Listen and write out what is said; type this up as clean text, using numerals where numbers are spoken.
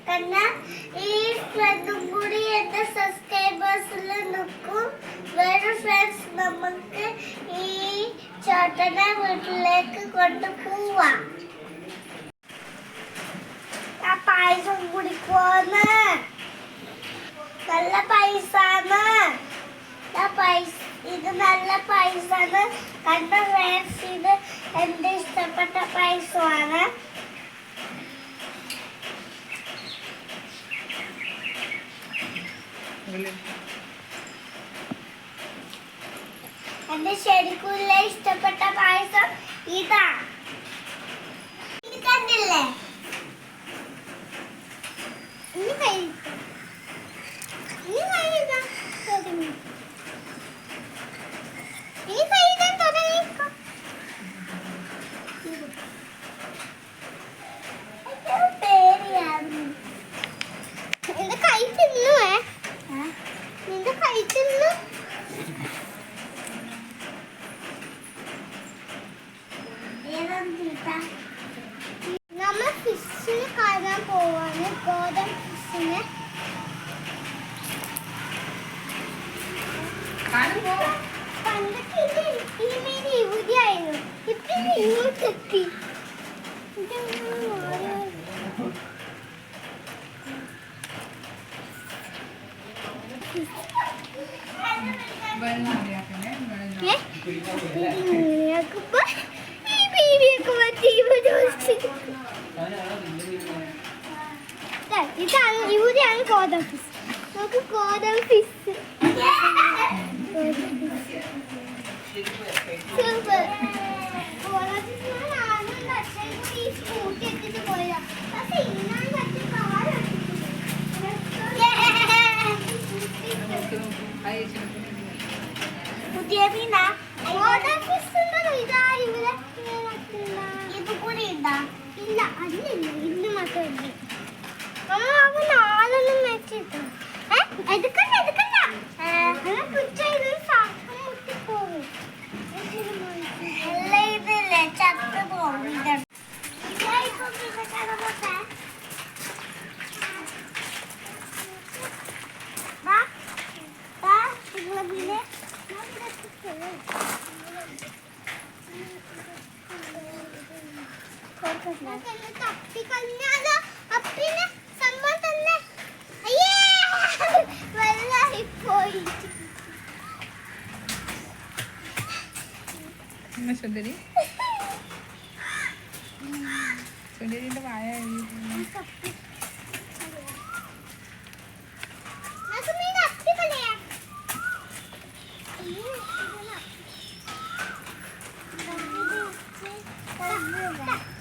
കാരണം ഈ ഫ്രണ്ടും കൂടി എന്റെ സബ്സ്ക്രൈബേഴ്സിൽ നിൽക്കും. വേറെ ഫ്രണ്ട്സ് നമുക്ക് ഈ ചേട്ടനെ വീട്ടിലേക്ക് കൊണ്ടുപോവാം. ആ പായസം കുടിക്കുവാന്ന് നല്ല പൈസാണ്. ഇത് നല്ല പൈസാണ്. കണ്ട ഫ്രണ്ട്സ്, ഇത് എന്റെ ഇഷ്ടപ്പെട്ട പൈസമാണ്. എന്റെ ശരിക്കുള്ള ഇഷ്ടപ്പെട്ട പായസം ഇതാ. ഇത് കണ്ടില്ലേ? നിന്റെ കൈ തിന്നുവേ, നിന്റെ കൈ തിന്നു. നമ്മൾ ഫിഷിനെ കാണാൻ പോവാണ്. ഗോതമ്പ് ഫിഷിനെ പണ്ടൊക്കെ ഈ മീൻ ഇവിടെയായിരുന്നു. ഇപ്പൊ ഇങ്ങോട്ടെത്തി. ഇതാണ് ഇവിടെയാണ് ഗോതമ്പ് ഫിഷ്. നമുക്ക് ഗോതമ്പ് ഫിഷ് പുതിയ മീനാ. ഇത് കൂടി ഉണ്ടാ? ഇല്ല, അതിലില്ല. ഇന്ന് മാത്രമല്ല. നാലെണ്ണം വെച്ചിട്ടു. എടുക്കണ്ട എടുക്കണ്ട, മുട്ടിപ്പോകും. എല്ലാം ഇതില്ലേ ചത്ത് പോകും. തപ്പിക്കഴിഞ്ഞാലോ അപ്പിന് സമ്മതം തന്നെ. അയ്യേ, വെള്ളമായി പോയി. സുന്ദരി സുന്ദരിന്റെ വായ Thank you.